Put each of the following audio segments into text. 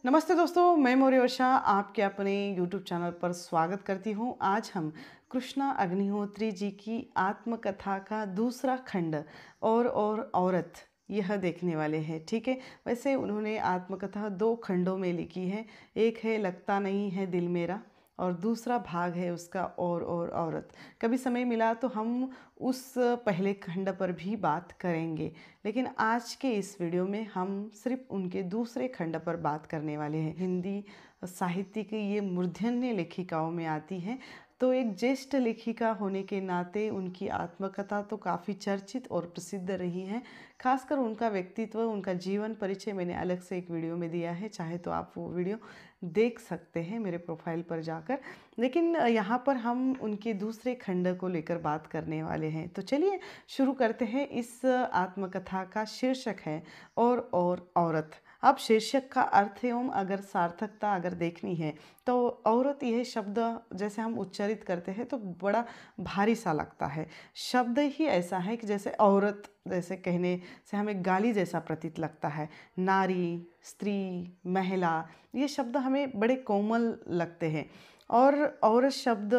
नमस्ते दोस्तों, मैं मौर्य वर्षा आपके अपने YouTube चैनल पर स्वागत करती हूँ। आज हम कृष्णा अग्निहोत्री जी की आत्मकथा का दूसरा खंड और औरत यह देखने वाले हैं। ठीक है, वैसे उन्होंने आत्मकथा दो खंडों में लिखी है। एक है लगता नहीं है दिल मेरा और दूसरा भाग है उसका और औरत। कभी समय मिला तो हम उस पहले खंड पर भी बात करेंगे, लेकिन आज के इस वीडियो में हम सिर्फ उनके दूसरे खंड पर बात करने वाले हैं। हिंदी साहित्य की ये मूर्धन्य लेखिकाओं में आती हैं, तो एक ज्येष्ठ लेखिका होने के नाते उनकी आत्मकथा तो काफ़ी चर्चित और प्रसिद्ध रही हैं। खासकर उनका व्यक्तित्व, उनका जीवन परिचय मैंने अलग से एक वीडियो में दिया है, चाहे तो आप वो वीडियो देख सकते हैं मेरे प्रोफाइल पर जाकर। लेकिन यहाँ पर हम उनके दूसरे खंड को लेकर बात करने वाले हैं। तो चलिए शुरू करते हैं। इस आत्मकथा का शीर्षक है और औरत। अब शीर्षक का अर्थ एवं अगर सार्थकता अगर देखनी है तो औरत यह शब्द जैसे हम उच्चारित करते हैं तो बड़ा भारी सा लगता है। शब्द ही ऐसा है कि जैसे औरत जैसे कहने से हमें गाली जैसा प्रतीत लगता है। नारी, स्त्री, महिला, ये शब्द हमें बड़े कोमल लगते हैं और औरत शब्द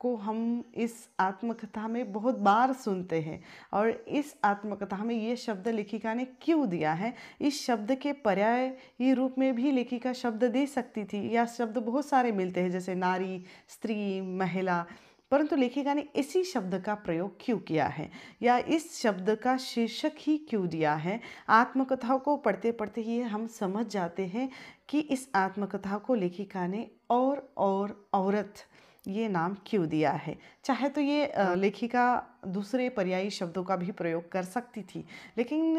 को हम इस आत्मकथा में बहुत बार सुनते हैं। और इस आत्मकथा में ये शब्द लेखिका ने क्यों दिया है, इस शब्द के पर्यायी रूप में भी लेखिका शब्द दे सकती थी, या शब्द बहुत सारे मिलते हैं जैसे नारी, स्त्री, महिला, परंतु लेखिका ने इसी शब्द का प्रयोग क्यों किया है या इस शब्द का शीर्षक ही क्यों दिया है। आत्मकथाओं को पढ़ते पढ़ते ही हम समझ जाते हैं कि इस आत्मकथा को लेखिका ने और औरत ये नाम क्यों दिया है। चाहे तो ये लेखिका दूसरे पर्यायी शब्दों का भी प्रयोग कर सकती थी, लेकिन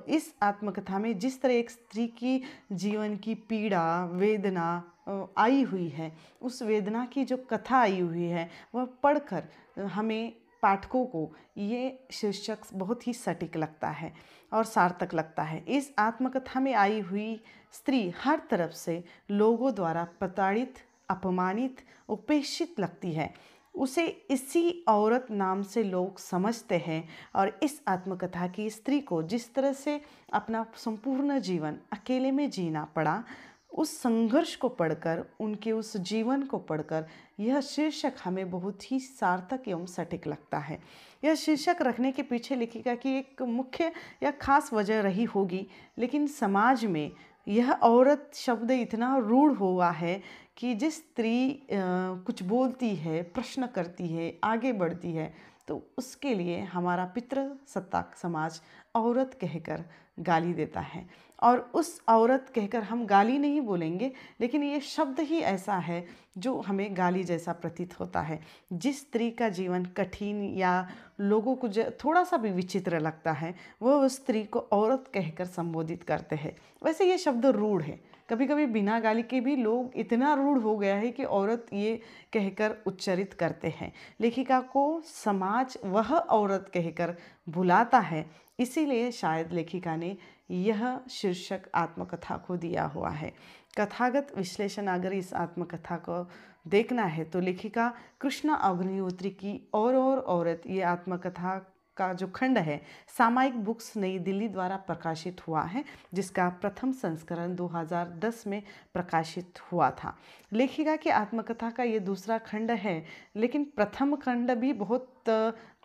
इस आत्मकथा में जिस तरह एक स्त्री की जीवन की पीड़ा, वेदना आई हुई है, उस वेदना की जो कथा आई हुई है वह पढ़कर हमें पाठकों को ये शीर्षक बहुत ही सटीक लगता है और सार्थक लगता है। इस आत्मकथा में आई हुई स्त्री हर तरफ से लोगों द्वारा प्रताड़ित, अपमानित, उपेक्षित लगती है। उसे इसी औरत नाम से लोग समझते हैं और इस आत्मकथा की स्त्री को जिस तरह से अपना संपूर्ण जीवन अकेले में जीना पड़ा, उस संघर्ष को पढ़कर, उनके उस जीवन को पढ़कर यह शीर्षक हमें बहुत ही सार्थक एवं सटीक लगता है। यह शीर्षक रखने के पीछे लेखिका की एक मुख्य या खास वजह रही होगी, लेकिन समाज में यह औरत शब्द इतना रूढ़ हुआ है कि जिस स्त्री कुछ बोलती है, प्रश्न करती है, आगे बढ़ती है, तो उसके लिए हमारा पितृसत्ताक समाज औरत कहकर गाली देता है। और उस औरत कहकर हम गाली नहीं बोलेंगे, लेकिन ये शब्द ही ऐसा है जो हमें गाली जैसा प्रतीत होता है। जिस स्त्री का जीवन कठिन या लोगों को थोड़ा सा भी विचित्र लगता है, वह उस स्त्री को औरत कहकर संबोधित करते हैं। वैसे ये शब्द रूढ़ है, कभी कभी बिना गाली के भी लोग इतना रूढ़ हो गया है कि औरत ये कहकर उच्चारित करते हैं। लेखिका को समाज वह औरत कहकर बुलाता है, इसीलिए शायद लेखिका ने यह शीर्षक आत्मकथा को दिया हुआ है। कथागत विश्लेषण अगर इस आत्मकथा को देखना है तो लेखिका कृष्णा अग्निहोत्री की और औरत ये आत्मकथा का जो खंड है सामायिक बुक्स नई दिल्ली द्वारा प्रकाशित हुआ है, जिसका प्रथम संस्करण 2010 में प्रकाशित हुआ था। लेखिका की आत्मकथा का ये दूसरा खंड है, लेकिन प्रथम खंड भी बहुत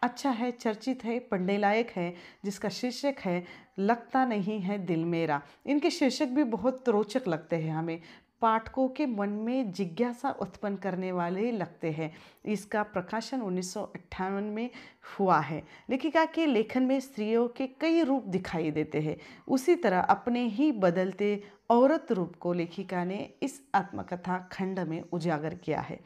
अच्छा है, चर्चित है, पढ़ने लायक है, जिसका शीर्षक है लगता नहीं है दिल मेरा। इनके शीर्षक भी बहुत रोचक लगते हैं, हमें पाठकों के मन में जिज्ञासा उत्पन्न करने वाले लगते हैं। इसका प्रकाशन 1958 में हुआ है। लेखिका के लेखन में स्त्रियों के कई रूप दिखाई देते हैं, उसी तरह अपने ही बदलते औरत रूप को लेखिका ने इस आत्मकथा खंड में उजागर किया है।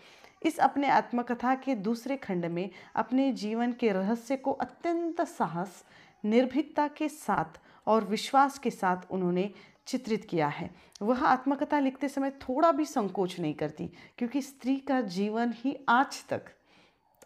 इस अपने आत्मकथा के दूसरे खंड में अपने जीवन के रहस्य को अत्यंत साहस, निर्भीकता के साथ और विश्वास के साथ उन्होंने चित्रित किया है। वह आत्मकथा लिखते समय थोड़ा भी संकोच नहीं करती, क्योंकि स्त्री का जीवन ही आज तक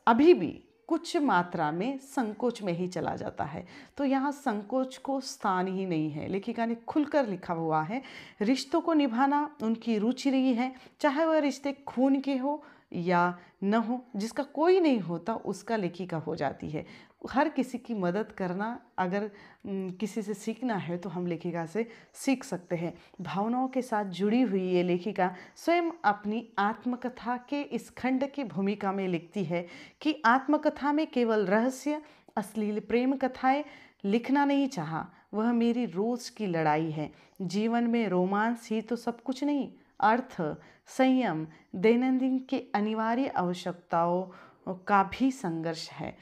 अभी भी कुछ मात्रा में संकोच में ही चला जाता है। तो यहाँ संकोच को स्थान ही नहीं है। लेखिका ने खुलकर लिखा हुआ है, रिश्तों को निभाना उनकी रुचि रही है, चाहे वह रिश्ते खून के हो या न हो, जिसका कोई नहीं होता उसका लेखिका हो जाती है। हर किसी की मदद करना अगर किसी से सीखना है तो हम लेखिका से सीख सकते हैं। भावनाओं के साथ जुड़ी हुई ये लेखिका स्वयं अपनी आत्मकथा के इस खंड की भूमिका में लिखती है कि आत्मकथा में केवल रहस्य, अश्लील प्रेम कथाएं लिखना नहीं चाहा, वह मेरी रोज की लड़ाई है। जीवन में रोमांस ही तो सब कुछ नहीं, अर्थ, संयम, दैनंदिन के अनिवार्य आवश्यकताओं का भी संघर्ष है।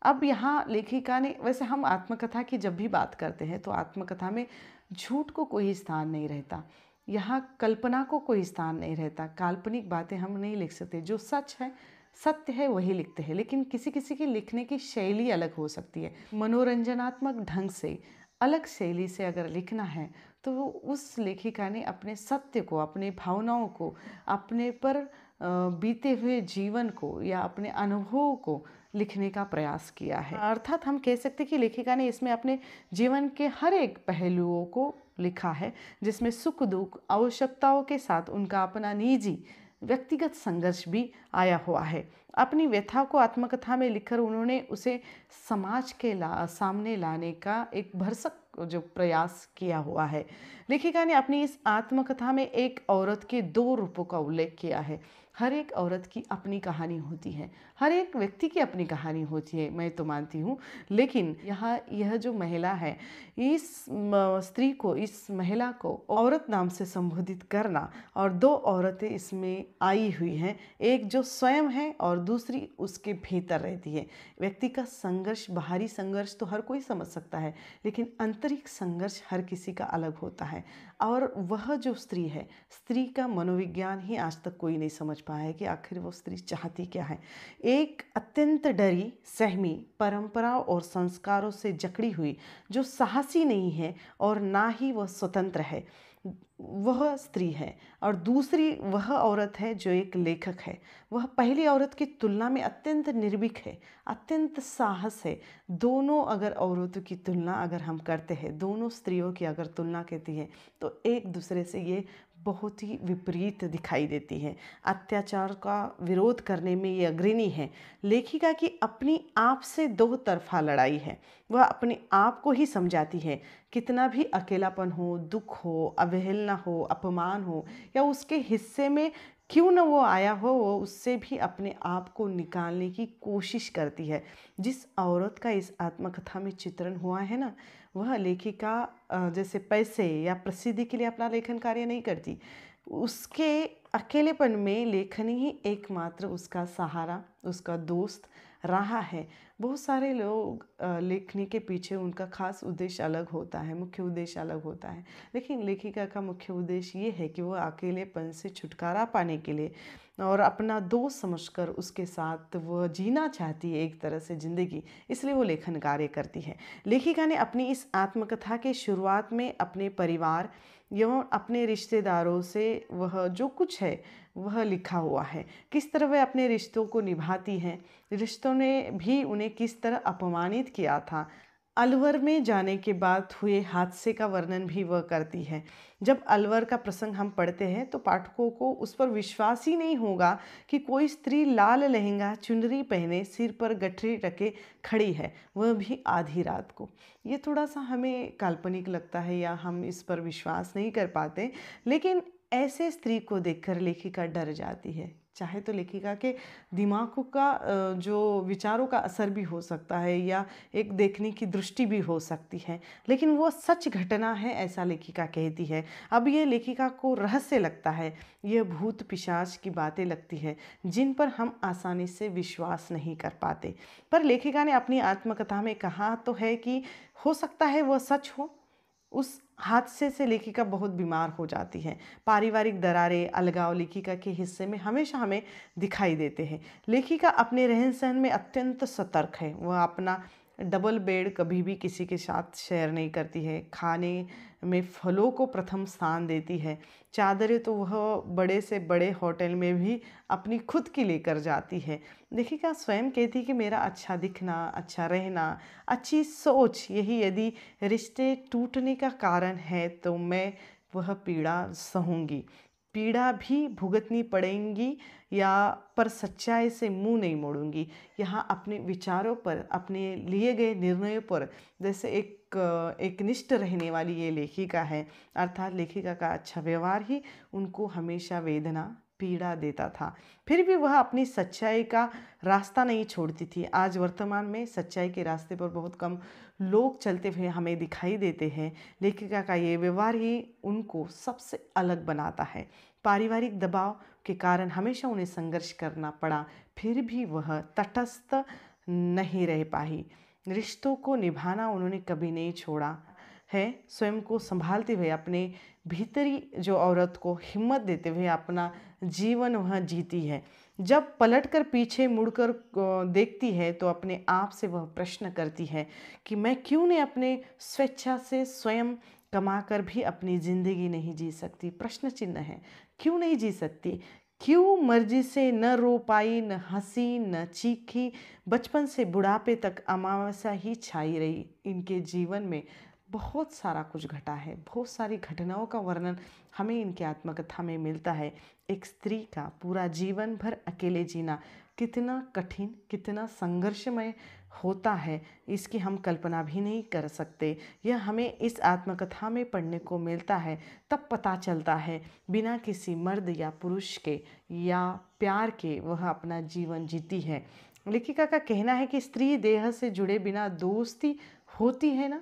अब यहाँ लेखिका ने, वैसे हम आत्मकथा की जब भी बात करते हैं तो आत्मकथा में झूठ को कोई स्थान नहीं रहता, यहाँ कल्पना को कोई स्थान नहीं रहता, काल्पनिक बातें हम नहीं लिख सकते। जो सच है, सत्य है, वही लिखते हैं। लेकिन किसी किसी की लिखने की शैली अलग हो सकती है। मनोरंजनात्मक ढंग से, अलग शैली से अगर लिखना है तो उस लेखिका ने अपने सत्य को, अपने भावनाओं को, अपने पर बीते हुए जीवन को या अपने अनुभवों को लिखने का प्रयास किया है। अर्थात हम कह सकते हैं कि लेखिका ने इसमें अपने जीवन के हर एक पहलुओं को लिखा है, जिसमें सुख दुख, आवश्यकताओं के साथ उनका अपना निजी व्यक्तिगत संघर्ष भी आया हुआ है। अपनी व्यथा को आत्मकथा में लिखकर उन्होंने उसे समाज के सामने लाने का एक भरसक जो प्रयास किया हुआ है। लेखिका ने अपनी इस आत्मकथा में एक औरत के दो रूपों का उल्लेख किया है। हर एक औरत की अपनी कहानी होती है, हर एक व्यक्ति की अपनी कहानी होती है, मैं तो मानती हूँ। लेकिन यहाँ यह जो महिला है, इस स्त्री को, इस महिला को औरत नाम से संबोधित करना, और दो औरतें इसमें आई हुई हैं, एक जो स्वयं है और दूसरी उसके भीतर रहती है। व्यक्ति का संघर्ष, बाहरी संघर्ष तो हर कोई समझ सकता है, लेकिन आंतरिक संघर्ष हर किसी का अलग होता है। और वह जो स्त्री है, स्त्री का मनोविज्ञान ही आज तक कोई नहीं समझ पाया है कि आखिर वो स्त्री चाहती क्या है। एक अत्यंत डरी, सहमी, परंपराओं और संस्कारों से जकड़ी हुई, जो साहसी नहीं है और ना ही वह स्वतंत्र है, वह स्त्री है। और दूसरी वह औरत है जो एक लेखक है। वह पहली औरत की तुलना में अत्यंत निर्भीक है, अत्यंत साहस है। दोनों अगर औरतों की तुलना अगर हम करते हैं, दोनों स्त्रियों की अगर तुलना करती है, तो एक दूसरे से ये बहुत ही विपरीत दिखाई देती है। अत्याचार का विरोध करने में ये अग्रणी है। लेखिका की अपनी आप से दो तरफा लड़ाई है। वह अपने आप को ही समझाती है, कितना भी अकेलापन हो, दुख हो, अवहेलना हो, अपमान हो, या उसके हिस्से में क्यों न वो आया हो, वो उससे भी अपने आप को निकालने की कोशिश करती है। जिस औरत का इस आत्मकथा में चित्रण हुआ है ना, वह लेखिका जैसे पैसे या प्रसिद्धि के लिए अपना लेखन कार्य नहीं करती। उसके अकेलेपन में लेखन ही एकमात्र उसका सहारा, उसका दोस्त रहा है। बहुत सारे लोग लेखनी के पीछे उनका खास उद्देश्य अलग होता है, मुख्य उद्देश्य अलग होता है, लेकिन लेखिका का मुख्य उद्देश्य ये है कि वह अकेलेपन से छुटकारा पाने के लिए और अपना दोस्त समझकर उसके साथ वह जीना चाहती है एक तरह से ज़िंदगी, इसलिए वो लेखन कार्य करती है। लेखिका ने अपनी इस आत्मकथा के शुरुआत में अपने परिवार एवं अपने रिश्तेदारों से वह जो कुछ है वह लिखा हुआ है। किस तरह वह अपने रिश्तों को निभाती हैं, रिश्तों ने भी उन्हें किस तरह अपमानित किया था। अलवर में जाने के बाद हुए हादसे का वर्णन भी वह करती है। जब अलवर का प्रसंग हम पढ़ते हैं तो पाठकों को उस पर विश्वास ही नहीं होगा कि कोई स्त्री लाल लहंगा, चुनरी पहने, सिर पर गठरी रखे खड़ी है, वह भी आधी रात को। ये थोड़ा सा हमें काल्पनिक लगता है या हम इस पर विश्वास नहीं कर पाते, लेकिन ऐसे स्त्री को देखकर लेखिका डर जाती है। चाहे तो लेखिका के दिमाग का जो विचारों का असर भी हो सकता है या एक देखने की दृष्टि भी हो सकती है, लेकिन वो सच घटना है ऐसा लेखिका कहती है। अब ये लेखिका को रहस्य लगता है, यह भूत पिशाच की बातें लगती है जिन पर हम आसानी से विश्वास नहीं कर पाते। पर लेखिका ने अपनी आत्मकथा में कहा तो है कि हो सकता है वह सच हो। उस हादसे से लेखिका बहुत बीमार हो जाती है। पारिवारिक दरारें, अलगाव लेखिका के हिस्से में हमेशा हमें दिखाई देते हैं। लेखिका अपने रहन सहन में अत्यंत सतर्क है। वह अपना डबल बेड कभी भी किसी के साथ शेयर नहीं करती है। खाने में फलों को प्रथम स्थान देती है। चादरें तो वह बड़े से बड़े होटल में भी अपनी खुद की लेकर जाती है। लेखिका स्वयं कहती कि मेरा अच्छा दिखना, अच्छा रहना, अच्छी सोच, यही यदि रिश्ते टूटने का कारण है तो मैं वह पीड़ा सहूँगी। पीड़ा भी भुगतनी पड़ेंगी या पर सच्चाई से मुंह नहीं मोड़ूंगी। यहाँ अपने विचारों पर, अपने लिए गए निर्णयों पर जैसे एक निष्ठ रहने वाली ये लेखिका है। अर्थात लेखिका का अच्छा व्यवहार ही उनको हमेशा वेदना, पीड़ा देता था। फिर भी वह अपनी सच्चाई का रास्ता नहीं छोड़ती थी। आज वर्तमान में सच्चाई के रास्ते पर बहुत कम लोग चलते हुए हमें दिखाई देते हैं। लेखिका का ये व्यवहार ही उनको सबसे अलग बनाता है। पारिवारिक दबाव के कारण हमेशा उन्हें संघर्ष करना पड़ा, फिर भी वह तटस्थ नहीं रह पाई। रिश्तों को निभाना उन्होंने कभी नहीं छोड़ा है। स्वयं को संभालते हुए, अपने भीतरी जो औरत को हिम्मत देते हुए अपना जीवन वह जीती है। जब पलटकर पीछे मुड़कर देखती है तो अपने आप से वह प्रश्न करती है कि मैं क्यों नहीं अपने स्वेच्छा से स्वयं कमाकर भी अपनी ज़िंदगी नहीं जी सकती। प्रश्न चिन्ह है, क्यों नहीं जी सकती? क्यों मर्जी से न रो पाई, न हंसी, न चीखी? बचपन से बुढ़ापे तक अमावस्या ही छाई रही। इनके जीवन में बहुत सारा कुछ घटा है, बहुत सारी घटनाओं का वर्णन हमें इनके आत्मकथा में मिलता है। एक स्त्री का पूरा जीवन भर अकेले जीना कितना कठिन, कितना संघर्षमय होता है, इसकी हम कल्पना भी नहीं कर सकते। यह हमें इस आत्मकथा में पढ़ने को मिलता है। तब पता चलता है बिना किसी मर्द या पुरुष के या प्यार के वह अपना जीवन जीती है। लेखिका का कहना है कि स्त्री देह से जुड़े बिना दोस्ती होती है ना,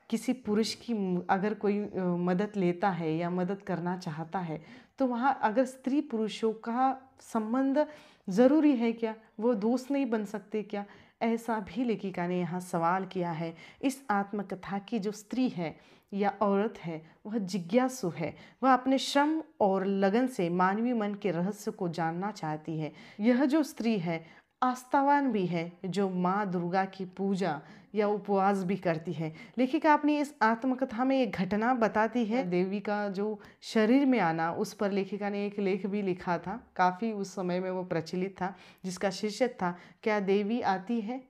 किसी पुरुष की अगर कोई मदद लेता है या मदद करना चाहता है तो वहाँ अगर स्त्री पुरुषों का संबंध ज़रूरी है क्या? वो दोस्त नहीं बन सकते क्या? ऐसा भी लेखिका ने यहाँ सवाल किया है। इस आत्मकथा की जो स्त्री है या औरत है वह जिज्ञासु है। वह अपने श्रम और लगन से मानवीय मन के रहस्य को जानना चाहती है। यह जो स्त्री है आस्थावान भी है, जो माँ दुर्गा की पूजा या उपवास भी करती है। लेखिका अपनी इस आत्मकथा में एक घटना बताती है, देवी का जो शरीर में आना, उस पर लेखिका ने एक लेख भी लिखा था, काफ़ी उस समय में वो प्रचलित था, जिसका शीर्षक था क्या देवी आती है।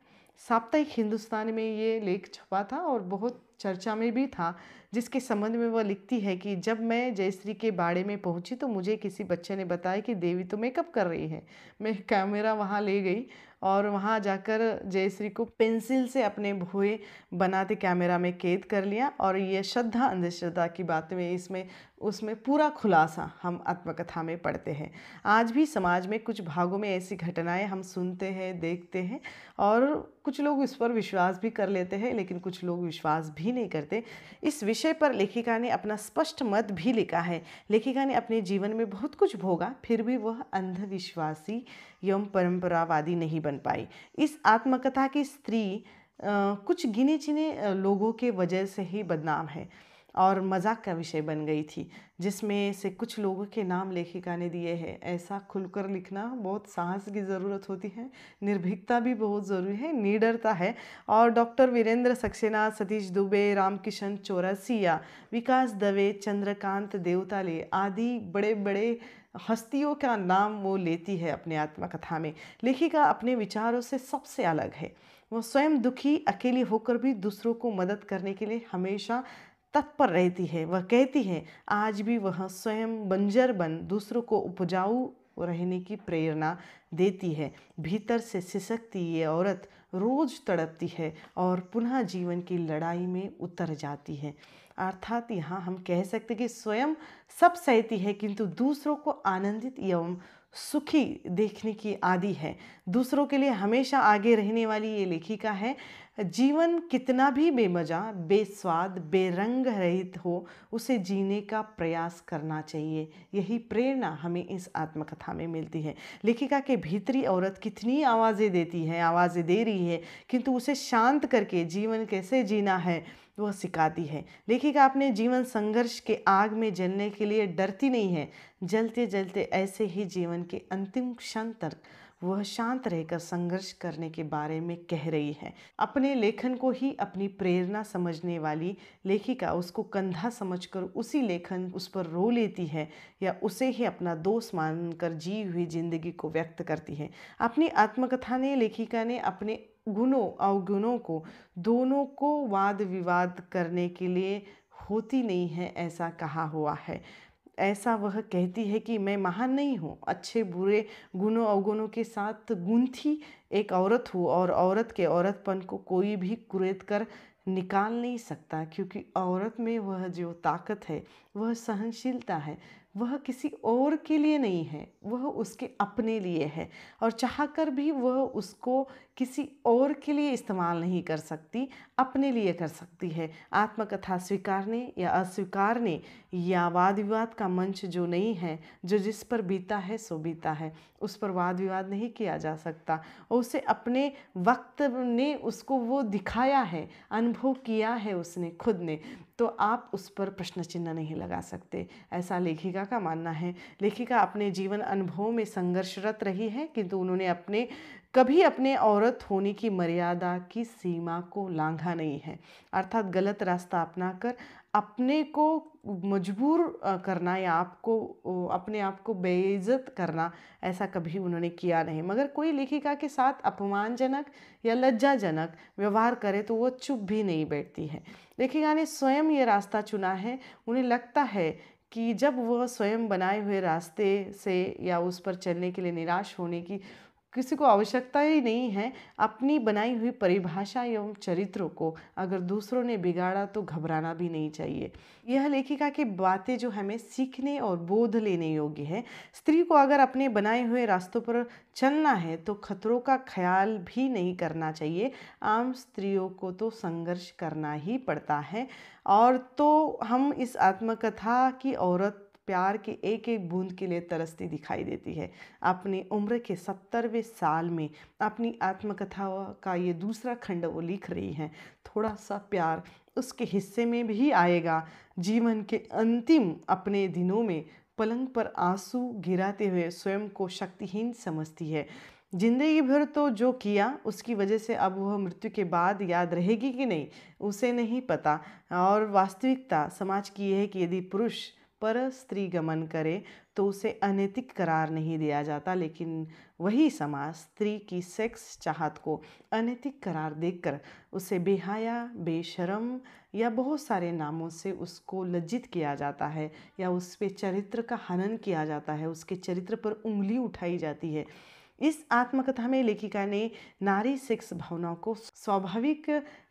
साप्ताहिक हिंदुस्तान में ये लेख छपा था और बहुत चर्चा में भी था, जिसके संबंध में वह लिखती है कि जब मैं जयश्री के बाड़े में पहुंची तो मुझे किसी बच्चे ने बताया कि देवी तो मेकअप कर रही है। मैं कैमरा वहां ले गई और वहां जाकर जयश्री को पेंसिल से अपने भुएं बनाते कैमरा में कैद कर लिया। और ये श्रद्धा अंधश्रद्धा की बातें में इसमें उसमें पूरा खुलासा हम आत्मकथा में पढ़ते हैं। आज भी समाज में कुछ भागों में ऐसी घटनाएं हम सुनते हैं, देखते हैं और कुछ लोग इस पर विश्वास भी कर लेते हैं, लेकिन कुछ लोग विश्वास भी नहीं करते। इस विषय पर लेखिका ने अपना स्पष्ट मत भी लिखा है। लेखिका ने अपने जीवन में बहुत कुछ भोगा, फिर भी वह अंधविश्वासी एवं परंपरावादी नहीं बन पाई। इस आत्मकथा की स्त्री कुछ गिने चुने लोगों के वजह से ही बदनाम है और मजाक का विषय बन गई थी, जिसमें से कुछ लोगों के नाम लेखिका ने दिए हैं। ऐसा खुलकर लिखना बहुत साहस की ज़रूरत होती है, निर्भीकता भी बहुत ज़रूरी है, निडरता है। और डॉक्टर वीरेंद्र सक्सेना, सतीश दुबे, रामकिशन चौरसिया, विकास दवे, चंद्रकांत देवताले आदि बड़े बड़े हस्तियों का नाम वो लेती है अपने आत्मकथा में। लेखिका अपने विचारों से सबसे अलग है। वो स्वयं दुखी, अकेली होकर भी दूसरों को मदद करने के लिए हमेशा तत्पर रहती है। वह कहती है आज भी वह स्वयं बंजर बन दूसरों को उपजाऊ रहने की प्रेरणा देती है। भीतर से सिसकती ये औरत रोज तड़पती है और पुनः जीवन की लड़ाई में उतर जाती है। अर्थात यहाँ हम कह सकते कि स्वयं सब सहती है किंतु दूसरों को आनंदित एवं सुखी देखने की आदी है। दूसरों के लिए हमेशा आगे रहने वाली ये लेखिका है। जीवन कितना भी बेमजा, बेस्वाद, बेरंग रहित हो, उसे जीने का प्रयास करना चाहिए। यही प्रेरणा हमें इस आत्मकथा में मिलती है। लेखिका के भीतरी औरत कितनी आवाज़ें देती है, आवाज़ें दे रही है, किंतु उसे शांत करके जीवन कैसे जीना है वह सिखाती है। लेखिका अपने जीवन संघर्ष के आग में जलने के लिए डरती नहीं है। जलते जलते ऐसे ही जीवन के अंतिम क्षण तक वह शांत रहकर संघर्ष करने के बारे में कह रही है। अपने लेखन को ही अपनी प्रेरणा समझने वाली लेखिका उसको कंधा समझकर उसी लेखन उस पर रो लेती है या उसे ही अपना दोस्त मानकर जी हुई जिंदगी को व्यक्त करती है। अपनी आत्मकथा ने लेखिका ने अपने गुणों अवगुणों को दोनों को वाद विवाद करने के लिए होती नहीं है, ऐसा कहा हुआ है। ऐसा वह कहती है कि मैं महान नहीं हूँ, अच्छे बुरे गुणों अवगुणों के साथ गूंथी एक औरत हूँ, और औरत के औरतपन को कोई भी कुरेद कर निकाल नहीं सकता, क्योंकि औरत में वह जो ताकत है, वह सहनशीलता है, वह किसी और के लिए नहीं है, वह उसके अपने लिए है, और चाहकर भी वह उसको किसी और के लिए इस्तेमाल नहीं कर सकती, अपने लिए कर सकती है। आत्मकथा स्वीकारने या अस्वीकारने या वाद विवाद का मंच जो नहीं है, जो जिस पर बीता है सो बीता है, उस पर वाद विवाद नहीं किया जा सकता, और उसे अपने वक्त ने उसको वो दिखाया है, अनुभव किया है उसने खुद ने, तो आप उस पर प्रश्न चिन्ह नहीं लगा सकते, ऐसा लेखिका का मानना है। लेखिका अपने जीवन अनुभव में संघर्षरत रही है, किंतु उन्होंने कभी अपने औरत होने की मर्यादा की सीमा को लांघा नहीं है, अर्थात गलत रास्ता अपनाकर अपने को मजबूर करना या अपने आप को बेइज्जत करना, ऐसा कभी उन्होंने किया नहीं। मगर कोई लेखिका के साथ अपमानजनक या लज्जाजनक व्यवहार करे तो वो चुप भी नहीं बैठती है। लेखिका ने स्वयं ये रास्ता चुना है। उन्हें लगता है कि जब वह स्वयं बनाए हुए रास्ते से या उस पर चलने के लिए निराश होने की किसी को आवश्यकता ही नहीं है, अपनी बनाई हुई परिभाषा एवं चरित्रों को अगर दूसरों ने बिगाड़ा तो घबराना भी नहीं चाहिए। यह लेखिका की बातें जो हमें सीखने और बोध लेने योग्य है। स्त्री को अगर अपने बनाए हुए रास्तों पर चलना है तो खतरों का ख्याल भी नहीं करना चाहिए। आम स्त्रियों को तो संघर्ष करना ही पड़ता है। और तो हम इस आत्मकथा की औरत प्यार के एक एक बूंद के लिए तरसती दिखाई देती है। अपनी उम्र के 70वें साल में अपनी आत्मकथा का ये दूसरा खंड वो लिख रही हैं। थोड़ा सा प्यार उसके हिस्से में भी आएगा। जीवन के अंतिम अपने दिनों में पलंग पर आंसू गिराते हुए स्वयं को शक्तिहीन समझती है। जिंदगी भर तो जो किया उसकी वजह से अब वह मृत्यु के बाद याद रहेगी कि नहीं, उसे नहीं पता। और वास्तविकता समाज की यह है कि यदि पुरुष पर स्त्री गमन करे तो उसे अनैतिक करार नहीं दिया जाता, लेकिन वही समाज स्त्री की सेक्स चाहत को अनैतिक करार देकर उसे बेहया, बेशरम या बहुत सारे नामों से उसको लज्जित किया जाता है, या उस पे चरित्र का हनन किया जाता है, उसके चरित्र पर उंगली उठाई जाती है। इस आत्मकथा में लेखिका ने नारी सेक्स भावनाओं को स्वाभाविक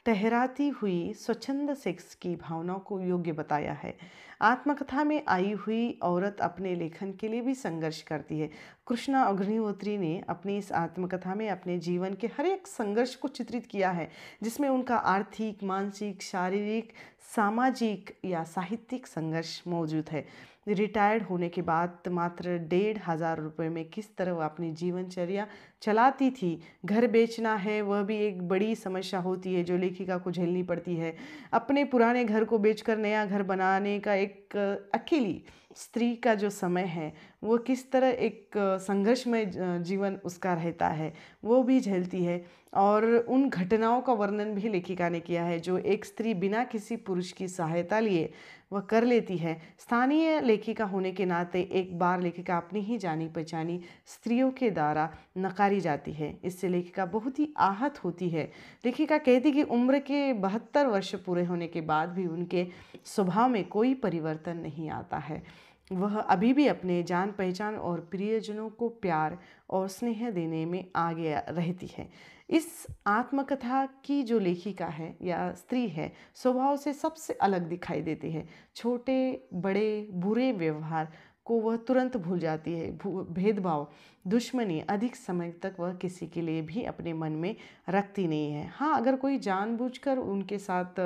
ठहराती हुई स्वच्छंद सेक्स की भावनाओं को योग्य बताया है। आत्मकथा में आई हुई औरत अपने लेखन के लिए भी संघर्ष करती है। कृष्णा अग्निहोत्री ने अपनी इस आत्मकथा में अपने जीवन के हर एक संघर्ष को चित्रित किया है, जिसमें उनका आर्थिक, मानसिक, शारीरिक, सामाजिक या साहित्यिक संघर्ष मौजूद है। रिटायर्ड होने के बाद मात्र 1,500 रुपये में किस तरह वह अपनी जीवनचर्या चलाती थी। घर बेचना है वह भी एक बड़ी समस्या होती है जो लेखिका को झेलनी पड़ती है। अपने पुराने घर को बेचकर नया घर बनाने का एक अकेली स्त्री का जो समय है वो किस तरह एक संघर्षमय जीवन उसका रहता है, वो भी झेलती है। और उन घटनाओं का वर्णन भी लेखिका ने किया है जो एक स्त्री बिना किसी पुरुष की सहायता लिए वह कर लेती है। स्थानीय लेखिका होने के नाते एक बार लेखिका अपनी ही जानी पहचानी स्त्रियों के द्वारा नकारी जाती है। इससे लेखिका बहुत ही आहत होती है। लेखिका कहती कि उम्र के 72 वर्ष पूरे होने के बाद भी उनके स्वभाव में कोई परिवर्तन नहीं आता है। वह अभी भी अपने जान पहचान और प्रियजनों को प्यार और स्नेह देने में आगे रहती है। इस आत्मकथा की जो लेखिका है या स्त्री है, स्वभाव से सबसे अलग दिखाई देती है। छोटे बड़े बुरे व्यवहार को वह तुरंत भूल जाती है। भेदभाव, दुश्मनी अधिक समय तक वह किसी के लिए भी अपने मन में रखती नहीं है। हाँ, अगर कोई जानबूझकर उनके साथ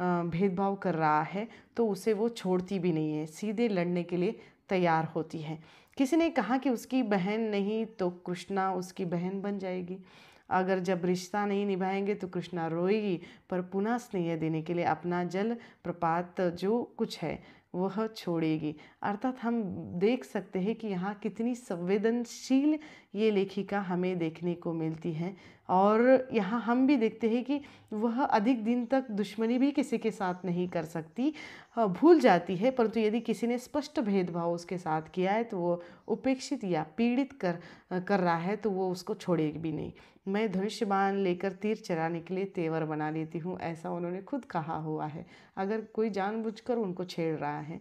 भेदभाव कर रहा है तो उसे वो छोड़ती भी नहीं है, सीधे लड़ने के लिए तैयार होती है। किसी ने कहा कि उसकी बहन नहीं तो कृष्णा उसकी बहन बन जाएगी। अगर जब रिश्ता नहीं निभाएंगे तो कृष्णा रोएगी, पर पुनः स्नेह देने के लिए अपना जल प्रपात जो कुछ है वह छोड़ेगी। अर्थात हम देख सकते हैं कि यहाँ कितनी संवेदनशील ये लेखिका हमें देखने को मिलती है। और यहाँ हम भी देखते हैं कि वह अधिक दिन तक दुश्मनी भी किसी के साथ नहीं कर सकती, भूल जाती है, परंतु यदि किसी ने स्पष्ट भेदभाव उसके साथ किया है तो वो उपेक्षित या पीड़ित कर रहा है तो वो उसको छोड़ेगी भी नहीं। मैं धनुष्य बाण लेकर तीर चलाने के लिए तेवर बना लेती हूँ, ऐसा उन्होंने खुद कहा हुआ है। अगर कोई जानबूझकर उनको छेड़ रहा है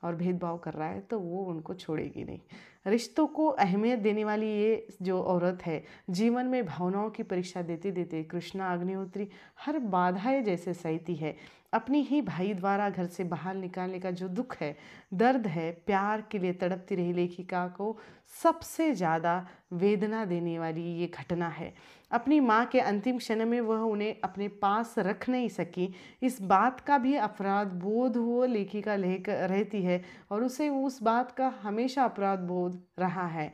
और भेदभाव कर रहा है तो वो उनको छोड़ेगी नहीं। रिश्तों को अहमियत देने वाली ये जो औरत है, जीवन में भावनाओं की परीक्षा देते देते कृष्णा अग्निहोत्री हर बाधाएं जैसे सहती है। अपनी ही भाई द्वारा घर से बाहर निकालने का जो दुख है, दर्द है, प्यार के लिए तड़पती रही लेखिका को सबसे ज़्यादा वेदना देने वाली ये घटना है। अपनी माँ के अंतिम क्षण में वह उन्हें अपने पास रख नहीं सकी, इस बात का भी अपराध बोध वो लेखिका रहती है और उसे उस बात का हमेशा अपराध बोध रहा है।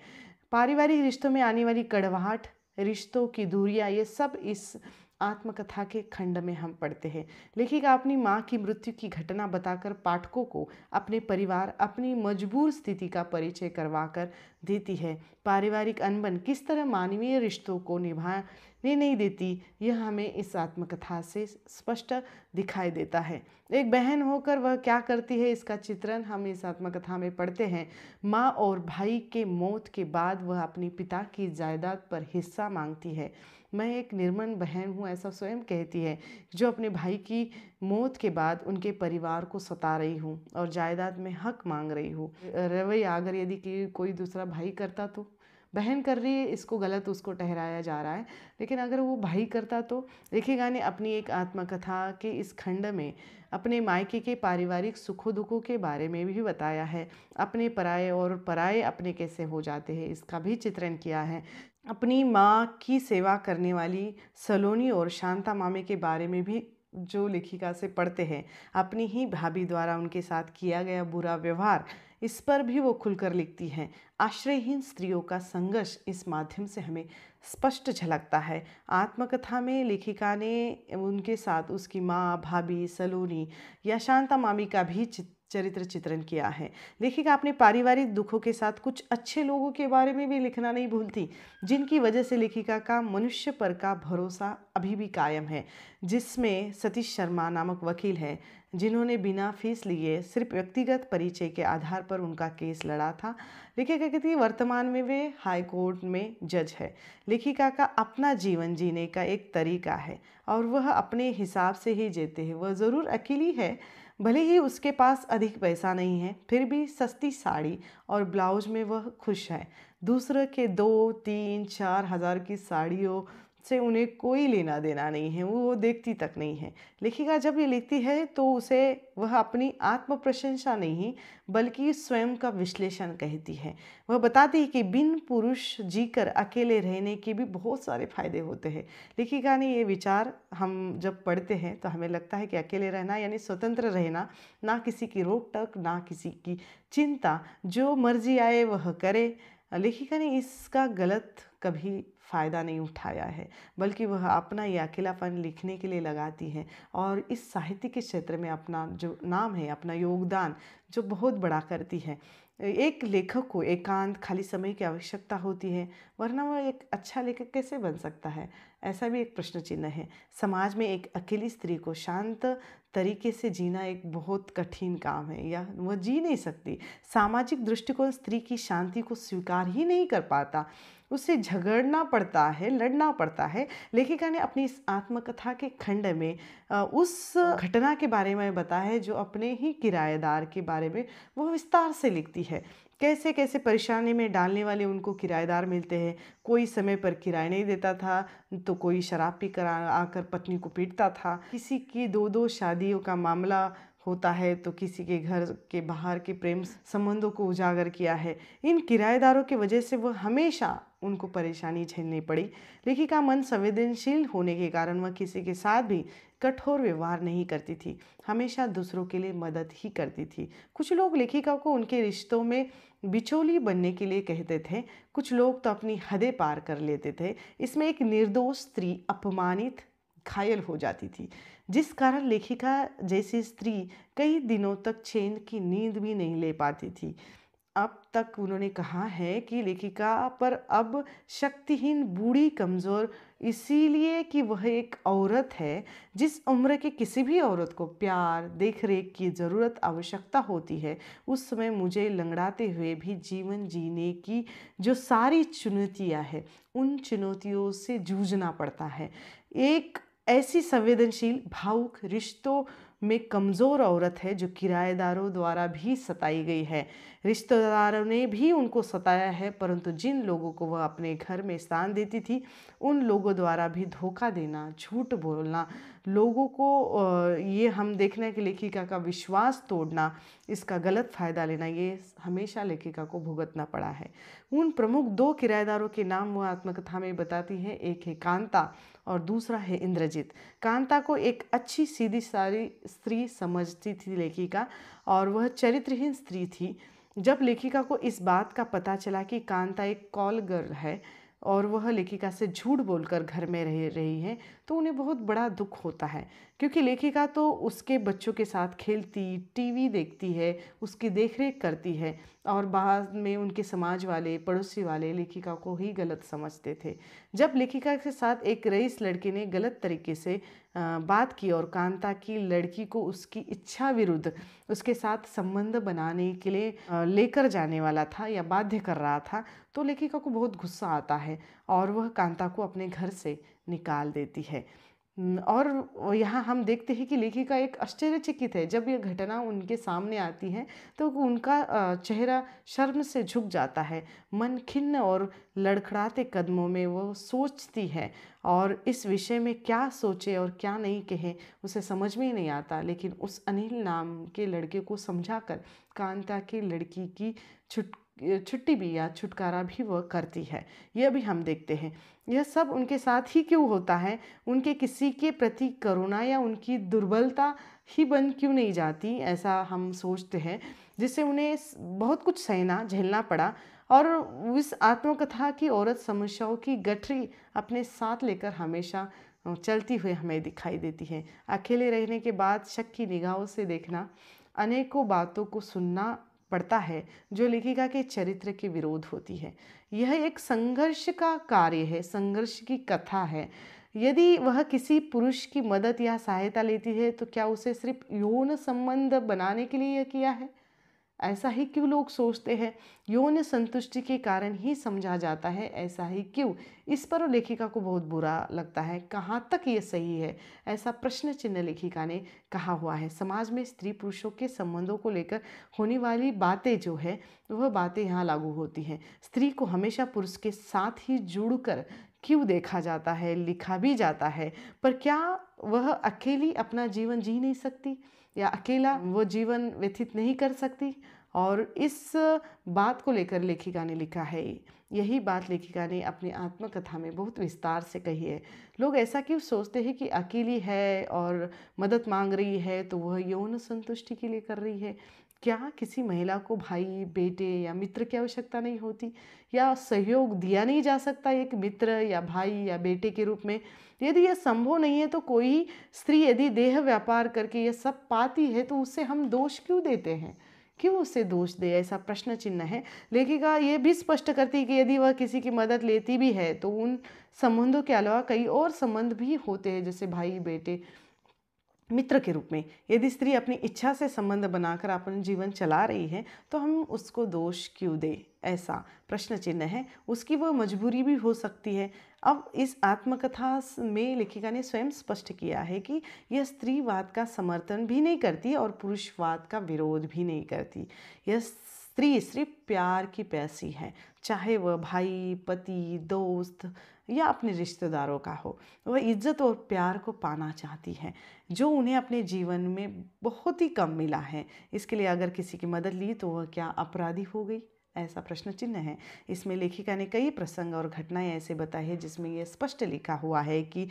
पारिवारिक रिश्तों में आने वाली कड़वाहट, रिश्तों की दूरियां, ये सब इस आत्मकथा के खंड में हम पढ़ते हैं। लेखिका अपनी माँ की मृत्यु की घटना बताकर पाठकों को अपने परिवार, अपनी मजबूर स्थिति का परिचय करवाकर देती है। पारिवारिक अनबन किस तरह मानवीय रिश्तों को निभाने नहीं देती, यह हमें इस आत्मकथा से स्पष्ट दिखाई देता है। एक बहन होकर वह क्या करती है, इसका चित्रण हम इस आत्मकथा में पढ़ते हैं। माँ और भाई के मौत के बाद वह अपने पिता की जायदाद पर हिस्सा मांगती है। मैं एक निर्मम बहन हूँ, ऐसा स्वयं कहती है, जो अपने भाई की मौत के बाद उनके परिवार को सता रही हूँ और जायदाद में हक मांग रही हूँ। रवैया अगर यदि कोई दूसरा भाई करता तो, बहन कर रही है इसको गलत उसको ठहराया जा रहा है, लेकिन अगर वो भाई करता तो। लेखिका ने अपनी एक आत्मकथा के इस खंड में अपने मायके के पारिवारिक सुखों दुखों के बारे में भी बताया है। अपने पराये और पराये अपने कैसे हो जाते हैं, इसका भी चित्रण किया है। अपनी माँ की सेवा करने वाली सलोनी और शांता मामे के बारे में भी जो लेखिका से पढ़ते हैं। अपनी ही भाभी द्वारा उनके साथ किया गया बुरा व्यवहार, इस पर भी वो खुलकर लिखती हैं। आश्रयहीन स्त्रियों का संघर्ष इस माध्यम से हमें स्पष्ट झलकता है। आत्मकथा में लेखिका ने उनके साथ उसकी माँ, भाभी, सलोनी या शांता मामी का भी चरित्र चित्रण किया है। लेखिका अपने पारिवारिक दुखों के साथ कुछ अच्छे लोगों के बारे में भी लिखना नहीं भूलती, जिनकी वजह से लेखिका का मनुष्य पर का भरोसा अभी भी कायम है। जिसमें सतीश शर्मा नामक वकील है, जिन्होंने बिना फीस लिए सिर्फ व्यक्तिगत परिचय के आधार पर उनका केस लड़ा था। लेखिका कहती है वर्तमान में वे हाई कोर्ट में जज है। लेखिका का अपना जीवन जीने का एक तरीका है और वह अपने हिसाब से ही जीते हैं। वह ज़रूर अकेली है, भले ही उसके पास अधिक पैसा नहीं है, फिर भी सस्ती साड़ी और ब्लाउज में वह खुश है। दूसरे के 2, 3, 4 हज़ार की साड़ियों से उन्हें कोई लेना देना नहीं है, वो देखती तक नहीं है। लेखिका जब ये लिखती है तो उसे वह अपनी आत्म प्रशंसा नहीं बल्कि स्वयं का विश्लेषण कहती है। वह बताती है कि बिन पुरुष जीकर अकेले रहने के भी बहुत सारे फायदे होते हैं। लेखिका ने ये विचार हम जब पढ़ते हैं तो हमें लगता है कि अकेले रहना यानी स्वतंत्र रहना, ना किसी की रोक टोक, ना किसी की चिंता, जो मर्जी आए वह करे। लेखिका ने इसका गलत कभी फ़ायदा नहीं उठाया है, बल्कि वह अपना ये अकेलापन लिखने के लिए लगाती है और इस साहित्य के क्षेत्र में अपना जो नाम है, अपना योगदान जो बहुत बड़ा करती है। एक लेखक को एकांत, खाली समय की आवश्यकता होती है, वरना वह एक अच्छा लेखक कैसे बन सकता है, ऐसा भी एक प्रश्न चिन्ह है। समाज में एक अकेली स्त्री को शांत तरीके से जीना एक बहुत कठिन काम है, या वह जी नहीं सकती। सामाजिक दृष्टिकोण स्त्री की शांति को स्वीकार ही नहीं कर पाता, उसे झगड़ना पड़ता है, लड़ना पड़ता है। लेखिका ने अपनी इस आत्मकथा के खंड में उस घटना के बारे में बताया है जो अपने ही किराएदार के बारे में वह विस्तार से लिखती है। कैसे कैसे परेशानी में डालने वाले उनको किराएदार मिलते हैं। कोई समय पर किराया नहीं देता था तो कोई शराब पी कर आकर पत्नी को पीटता था। किसी की 2-2 शादियों का मामला होता है तो किसी के घर के बाहर के प्रेम संबंधों को उजागर किया है। इन किराएदारों की वजह से वह हमेशा उनको परेशानी झेलनी पड़ी। लेखिका मन संवेदनशील होने के कारण वह किसी के साथ भी कठोर व्यवहार नहीं करती थी, हमेशा दूसरों के लिए मदद ही करती थी। कुछ लोग लेखिका को उनके रिश्तों में बिचौली बनने के लिए कहते थे, कुछ लोग तो अपनी हदें पार कर लेते थे। इसमें एक निर्दोष स्त्री अपमानित, घायल हो जाती थी, जिस कारण लेखिका जैसी स्त्री कई दिनों तक चैन की नींद भी नहीं ले पाती थी। अब तक उन्होंने कहा है कि लेखिका पर अब शक्तिहीन, बूढ़ी, कमज़ोर इसीलिए कि वह एक औरत है। जिस उम्र की किसी भी औरत को प्यार, देखरेख की ज़रूरत, आवश्यकता होती है, उस समय मुझे लंगड़ाते हुए भी जीवन जीने की जो सारी चुनौतियाँ हैं, उन चुनौतियों से जूझना पड़ता है। एक ऐसी संवेदनशील, भावुक, रिश्तों में कमज़ोर औरत है जो किराएदारों द्वारा भी सताई गई है। रिश्तेदारों ने भी उनको सताया है, परंतु जिन लोगों को वह अपने घर में स्थान देती थी उन लोगों द्वारा भी धोखा देना, झूठ बोलना, लोगों को ये हम देखना कि लेखिका का विश्वास तोड़ना, इसका गलत फ़ायदा लेना, ये हमेशा लेखिका को भुगतना पड़ा है। उन प्रमुख 2 किराएदारों के नाम वह आत्मकथा में बताती है। एक है कांता और दूसरा है इंद्रजीत। कांता को एक अच्छी सीधी सादी स्त्री समझती थी लेखिका, और वह चरित्रहीन स्त्री थी। जब लेखिका को इस बात का पता चला कि कांता एक कॉल गर्ल है और वह लेखिका से झूठ बोलकर घर में रह रही है, तो उन्हें बहुत बड़ा दुख होता है, क्योंकि लेखिका तो उसके बच्चों के साथ खेलती, टीवी देखती है, उसकी देखरेख करती है, और बाद में उनके समाज वाले, पड़ोसी वाले लेखिका को ही गलत समझते थे। जब लेखिका के साथ एक रईस लड़के ने गलत तरीके से बात की और कांता की लड़की को उसकी इच्छा विरुद्ध उसके साथ संबंध बनाने के लिए लेकर जाने वाला था या बाध्य कर रहा था, तो लेखिका को बहुत गुस्सा आता है और वह कांता को अपने घर से निकाल देती है। और यहाँ हम देखते हैं कि लेखिका एक आश्चर्यचकित है। जब यह घटना उनके सामने आती है तो उनका चेहरा शर्म से झुक जाता है। मन खिन्न और लड़खड़ाते कदमों में वो सोचती है, और इस विषय में क्या सोचे और क्या नहीं कहे उसे समझ में ही नहीं आता। लेकिन उस अनिल नाम के लड़के को समझाकर कांता की लड़की की छुट्टी भी या छुटकारा भी वह करती है। यह भी हम देखते हैं। यह सब उनके साथ ही क्यों होता है? उनके किसी के प्रति करुणा या उनकी दुर्बलता ही बन क्यों नहीं जाती, ऐसा हम सोचते हैं, जिससे उन्हें बहुत कुछ सहना झेलना पड़ा। और इस आत्मकथा की औरत समस्याओं की गठरी अपने साथ लेकर हमेशा चलती हुई हमें दिखाई देती है। अकेले रहने के बाद शक की निगाहों से देखना, अनेकों बातों को सुनना पड़ता है जो लेखिका के चरित्र के विरोध होती है। यह एक संघर्ष का कार्य है, संघर्ष की कथा है। यदि वह किसी पुरुष की मदद या सहायता लेती है तो क्या उसे सिर्फ यौन संबंध बनाने के लिए यह किया है? ऐसा ही क्यों लोग सोचते हैं? यौन संतुष्टि के कारण ही समझा जाता है, ऐसा ही क्यों? इस पर लेखिका को बहुत बुरा लगता है। कहाँ तक ये सही है, ऐसा प्रश्न चिन्ह लेखिका ने कहा हुआ है। समाज में स्त्री पुरुषों के संबंधों को लेकर होने वाली बातें जो है वह बातें यहाँ लागू होती हैं। स्त्री को हमेशा पुरुष के साथ ही जुड़कर क्यों देखा जाता है, लिखा भी जाता है, पर क्या वह अकेली अपना जीवन जी नहीं सकती या अकेला वो जीवन व्यतीत नहीं कर सकती? और इस बात को लेकर लेखिका ने लिखा है। यही बात लेखिका ने अपनी आत्मकथा में बहुत विस्तार से कही है। लोग ऐसा क्यों सोचते हैं कि अकेली है और मदद मांग रही है तो वह यौन संतुष्टि के लिए कर रही है? क्या किसी महिला को भाई, बेटे या मित्र की आवश्यकता नहीं होती, या सहयोग दिया नहीं जा सकता एक मित्र या भाई या बेटे के रूप में? यदि यह संभव नहीं है तो कोई स्त्री यदि देह व्यापार करके यह सब पाती है तो उससे हम दोष क्यों देते हैं? क्यों उसे दोष दे, ऐसा प्रश्न चिन्ह है। लेखिका ये भी स्पष्ट करती है कि यदि वह किसी की मदद लेती भी है तो उन संबंधों के अलावा कई और संबंध भी होते हैं, जैसे भाई, बेटे, मित्र के रूप में। यदि स्त्री अपनी इच्छा से संबंध बनाकर अपन जीवन चला रही है तो हम उसको दोष क्यों दें, ऐसा प्रश्न चिन्ह है। उसकी वह मजबूरी भी हो सकती है। अब इस आत्मकथा में लेखिका ने स्वयं स्पष्ट किया है कि यह स्त्रीवाद का समर्थन भी नहीं करती और पुरुषवाद का विरोध भी नहीं करती। यह स्त्री सिर्फ प्यार की प्यासी है, चाहे वह भाई, पति, दोस्त या अपने रिश्तेदारों का हो। वह इज्जत और प्यार को पाना चाहती है जो उन्हें अपने जीवन में बहुत ही कम मिला है। इसके लिए अगर किसी की मदद ली तो वह क्या अपराधी हो गई, ऐसा प्रश्न चिन्ह है। इसमें लेखिका ने कई प्रसंग और घटनाएं ऐसे बताई है जिसमें यह स्पष्ट लिखा हुआ है कि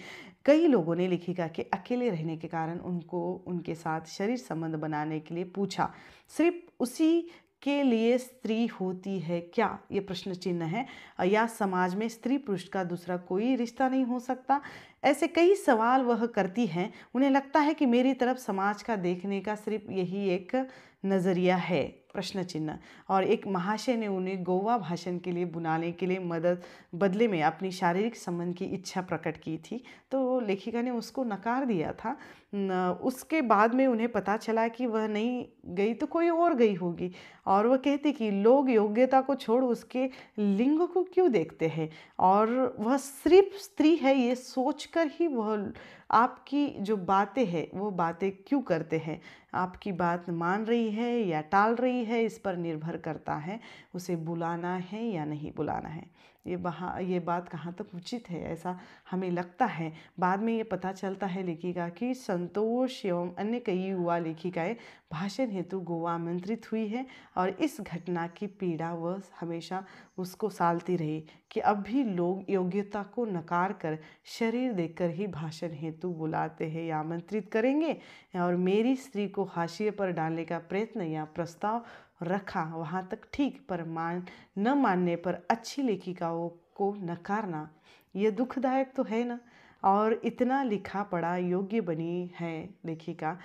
कई लोगों ने लेखिका के अकेले रहने के कारण उनको उनके साथ शरीर संबंध बनाने के लिए पूछा। सिर्फ उसी के लिए स्त्री होती है क्या, ये प्रश्न चिन्ह है। या समाज में स्त्री पुरुष का दूसरा कोई रिश्ता नहीं हो सकता? ऐसे कई सवाल वह करती हैं। उन्हें लगता है कि मेरी तरफ समाज का देखने का सिर्फ यही एक नज़रिया है, प्रश्न चिन्ह। और एक महाशय ने उन्हें गोवा भाषण के लिए बुलाने के लिए मदद बदले में अपनी शारीरिक संबंध की इच्छा प्रकट की थी, तो लेखिका ने उसको नकार दिया था। उसके बाद में उन्हें पता चला कि वह नहीं गई तो कोई और गई होगी, और वह कहती कि लोग योग्यता को छोड़ उसके लिंग को क्यों देखते हैं, और वह सिर्फ स्त्री है ये सोचकर ही वह आपकी जो बातें हैं वो बातें क्यों करते हैं, आपकी बात मान रही है या टाल रही है, इस पर निर्भर करता है उसे बुलाना है या नहीं बुलाना है। ये बात कहाँ तक उचित है, ऐसा हमें लगता है। बाद में ये पता चलता है लेखिका कि संतोष एवं अन्य कई युवा लेखिकाएं भाषण हेतु गोवा आमंत्रित हुई है और इस घटना की पीड़ा वह हमेशा उसको सालती रही कि अब भी लोग योग्यता को नकार कर शरीर देखकर ही भाषण हेतु बुलाते हैं या आमंत्रित करेंगे। और मेरी स्त्री को हाशिए पर डालने का प्रयत्न या प्रस्ताव रखा वहाँ तक ठीक, पर न मानने पर अच्छी लेखिकाओं को नकारना ये दुखदायक तो है ना। और इतना लिखा पढ़ा योग्य बनी है लेखिका,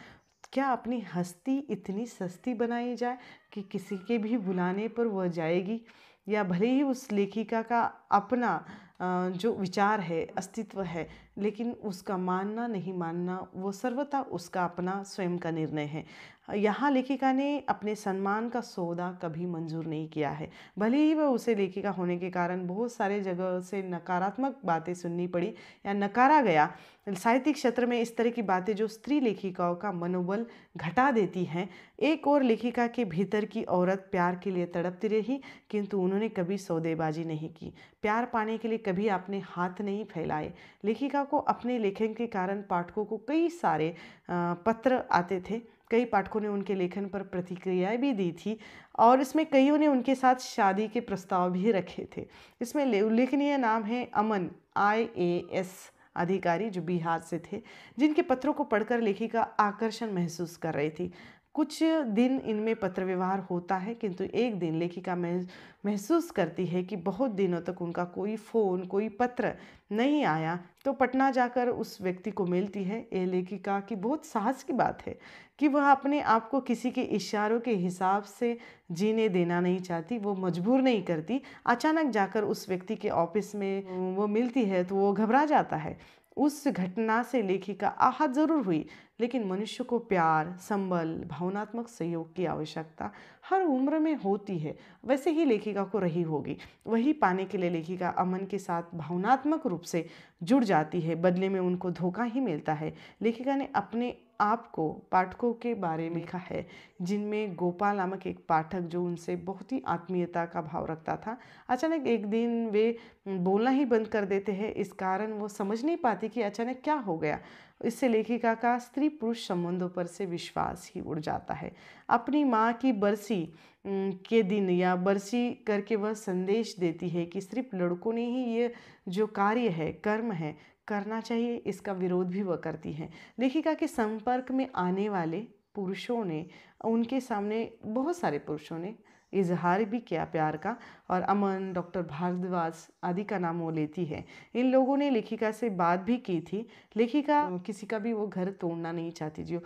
क्या अपनी हस्ती इतनी सस्ती बनाई जाए कि किसी के भी बुलाने पर वह जाएगी? या भले ही उस लेखिका का अपना जो विचार है, अस्तित्व है, लेकिन उसका मानना नहीं मानना वो सर्वथा उसका अपना स्वयं का निर्णय है। यहाँ लेखिका ने अपने सम्मान का सौदा कभी मंजूर नहीं किया है। भले ही वह उसे लेखिका होने के कारण बहुत सारे जगह से नकारात्मक बातें सुननी पड़ी या नकारा गया। साहित्यिक क्षेत्र में इस तरह की बातें जो स्त्री लेखिकाओं का मनोबल घटा देती हैं। एक और लेखिका के भीतर की औरत प्यार के लिए तड़पती रही, किंतु उन्होंने कभी सौदेबाजी नहीं की। प्यार पाने के लिए कभी अपने हाथ नहीं फैलाए। लेखिका को अपने लेखन के कारण पाठकों को कई सारे पत्र आते थे। कई पाठकों ने उनके लेखन पर प्रतिक्रियाएं भी दी थी और इसमें कईयों ने उनके साथ शादी के प्रस्ताव भी रखे थे। इसमें उल्लेखनीय नाम है अमन, IAS अधिकारी जो बिहार से थे, जिनके पत्रों को पढ़कर लेखिका आकर्षण महसूस कर रही थी। कुछ दिन इनमें पत्र व्यवहार होता है, किंतु एक दिन लेखिका महसूस करती है कि बहुत दिनों तक उनका कोई फ़ोन, कोई पत्र नहीं आया, तो पटना जाकर उस व्यक्ति को मिलती है। ये लेखिका की बहुत साहस की बात है कि वह अपने आप को किसी के इशारों के हिसाब से जीने देना नहीं चाहती, वो मजबूर नहीं करती। अचानक जाकर उस व्यक्ति के ऑफिस में वो मिलती है तो वो घबरा जाता है। उस घटना से लेखिका आहत जरूर हुई, लेकिन मनुष्य को प्यार, संबल, भावनात्मक सहयोग की आवश्यकता हर उम्र में होती है, वैसे ही लेखिका को रही होगी। वही पाने के लिए लेखिका अमन के साथ भावनात्मक रूप से जुड़ जाती है, बदले में उनको धोखा ही मिलता है। लेखिका ने अपने आप को पाठकों के बारे में लिखा है, जिनमें गोपाल नामक एक पाठक जो उनसे बहुत ही आत्मीयता का भाव रखता था, अचानक एक दिन वे बोलना ही बंद कर देते हैं। इस कारण वो समझ नहीं पाती कि अचानक क्या हो गया। इससे लेखिका का स्त्री पुरुष संबंधों पर से विश्वास ही उड़ जाता है। अपनी माँ की बरसी के दिन या बरसी करके वह संदेश देती है कि सिर्फ लड़कों ने ही ये जो कार्य है, कर्म है, करना चाहिए, इसका विरोध भी वह करती हैं। लेखिका के संपर्क में आने वाले पुरुषों ने, उनके सामने बहुत सारे पुरुषों ने इजहार भी किया प्यार का, और अमन, डॉक्टर भारद्वाज आदि का नाम वो लेती है। इन लोगों ने लेखिका से बात भी की थी। लेखिका किसी का भी वो घर तोड़ना नहीं चाहती जो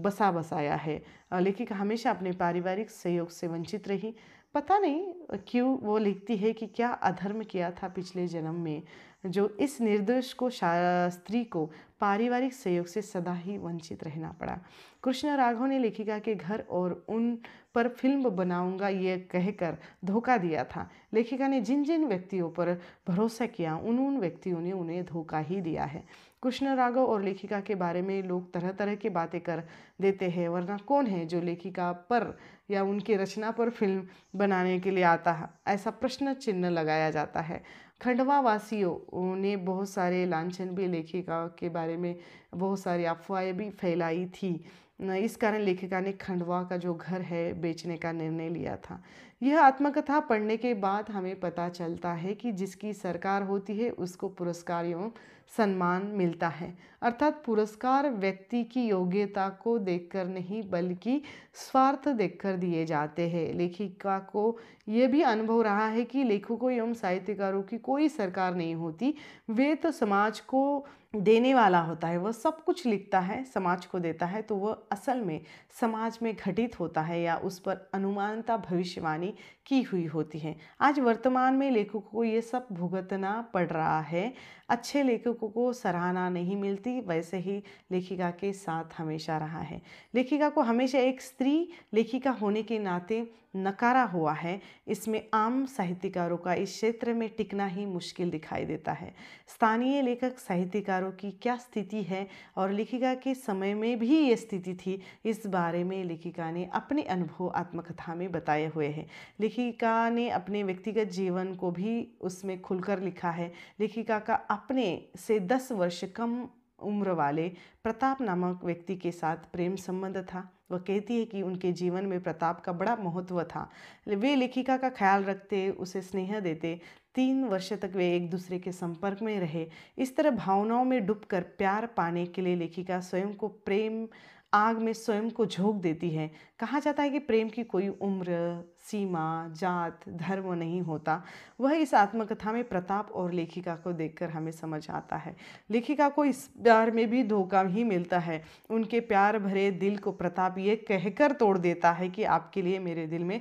बसा बसाया है। लेखिका हमेशा अपने पारिवारिक सहयोग से वंचित रही। पता नहीं क्यों वो लिखती है कि क्या अधर्म किया था पिछले जन्म में, जो इस निर्दोष को स्त्री को पारिवारिक सहयोग से सदा ही वंचित रहना पड़ा। कृष्ण राघव ने लेखिका के घर और उन पर फिल्म बनाऊंगा ये कहकर धोखा दिया था। लेखिका ने जिन जिन व्यक्तियों पर भरोसा किया उन व्यक्तियों ने उन्हें धोखा ही दिया है। कृष्ण राघव और लेखिका के बारे में लोग तरह तरह की बातें कर देते हैं, वरना कौन है जो लेखिका पर या उनकी रचना पर फिल्म बनाने के लिए आता है, ऐसा प्रश्न चिन्ह लगाया जाता है। खंडवा वासियों ने बहुत सारे लांछन भी लेखिका के बारे में, बहुत सारी अफवाहें भी फैलाई थी। इस कारण लेखिका ने खंडवा का जो घर है बेचने का निर्णय लिया था। यह आत्मकथा पढ़ने के बाद हमें पता चलता है कि जिसकी सरकार होती है उसको पुरस्कार एवं सम्मान मिलता है, अर्थात पुरस्कार व्यक्ति की योग्यता को देखकर नहीं बल्कि स्वार्थ देखकर दिए जाते हैं। लेखिका को यह भी अनुभव रहा है कि लेखकों एवं साहित्यकारों की कोई सरकार नहीं होती, वे तो समाज को देने वाला होता है। वह सब कुछ लिखता है, समाज को देता है, तो वह असल में समाज में घटित होता है या उस पर अनुमानता भविष्यवाणी की हुई होती है। आज वर्तमान में लेखकों को ये सब भुगतना पड़ रहा है। अच्छे लेखकों को सराहना नहीं मिलती, वैसे ही लेखिका के साथ हमेशा रहा है। लेखिका को हमेशा एक स्त्री लेखिका होने के नाते नकारा हुआ है, इसमें आम साहित्यकारों का इस क्षेत्र में टिकना ही मुश्किल दिखाई देता है। स्थानीय लेखक साहित्यकारों की क्या स्थिति है और लेखिका के समय में भी ये स्थिति थी, इस बारे में लेखिका ने अपने अनुभव आत्मकथा में बताए हुए हैं। लेखिका ने अपने व्यक्तिगत जीवन को भी उसमें खुलकर लिखा है। लेखिका का अपने से 10 वर्ष कम उम्र वाले प्रताप नामक व्यक्ति के साथ प्रेम संबंध था। वह कहती है कि उनके जीवन में प्रताप का बड़ा महत्व था। वे लेखिका का ख्याल रखते, उसे स्नेह देते। 3 वर्ष तक वे एक दूसरे के संपर्क में रहे। इस तरह भावनाओं में डूबकर प्यार पाने के लिए लेखिका स्वयं को प्रेम आग में स्वयं को झोंक देती है। कहा जाता है कि प्रेम की कोई उम्र, सीमा, जात, धर्म नहीं होता। वह इस आत्मकथा में प्रताप और लेखिका को देखकर हमें समझ आता है। लेखिका को इस प्यार में भी धोखा ही मिलता है। उनके प्यार भरे दिल को प्रताप ये कहकर तोड़ देता है कि आपके लिए मेरे दिल में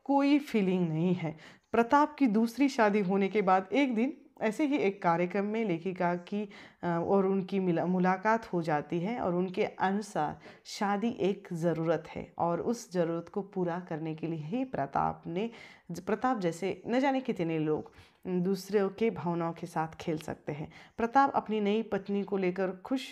कोई फीलिंग नहीं है। प्रताप की दूसरी शादी होने के बाद एक दिन ऐसे ही एक कार्यक्रम में लेखिका की और उनकी मुलाकात हो जाती है और उनके अनुसार शादी एक ज़रूरत है और उस ज़रूरत को पूरा करने के लिए ही प्रताप जैसे न जाने कितने लोग दूसरों के भावनाओं के साथ खेल सकते हैं। प्रताप अपनी नई पत्नी को लेकर खुश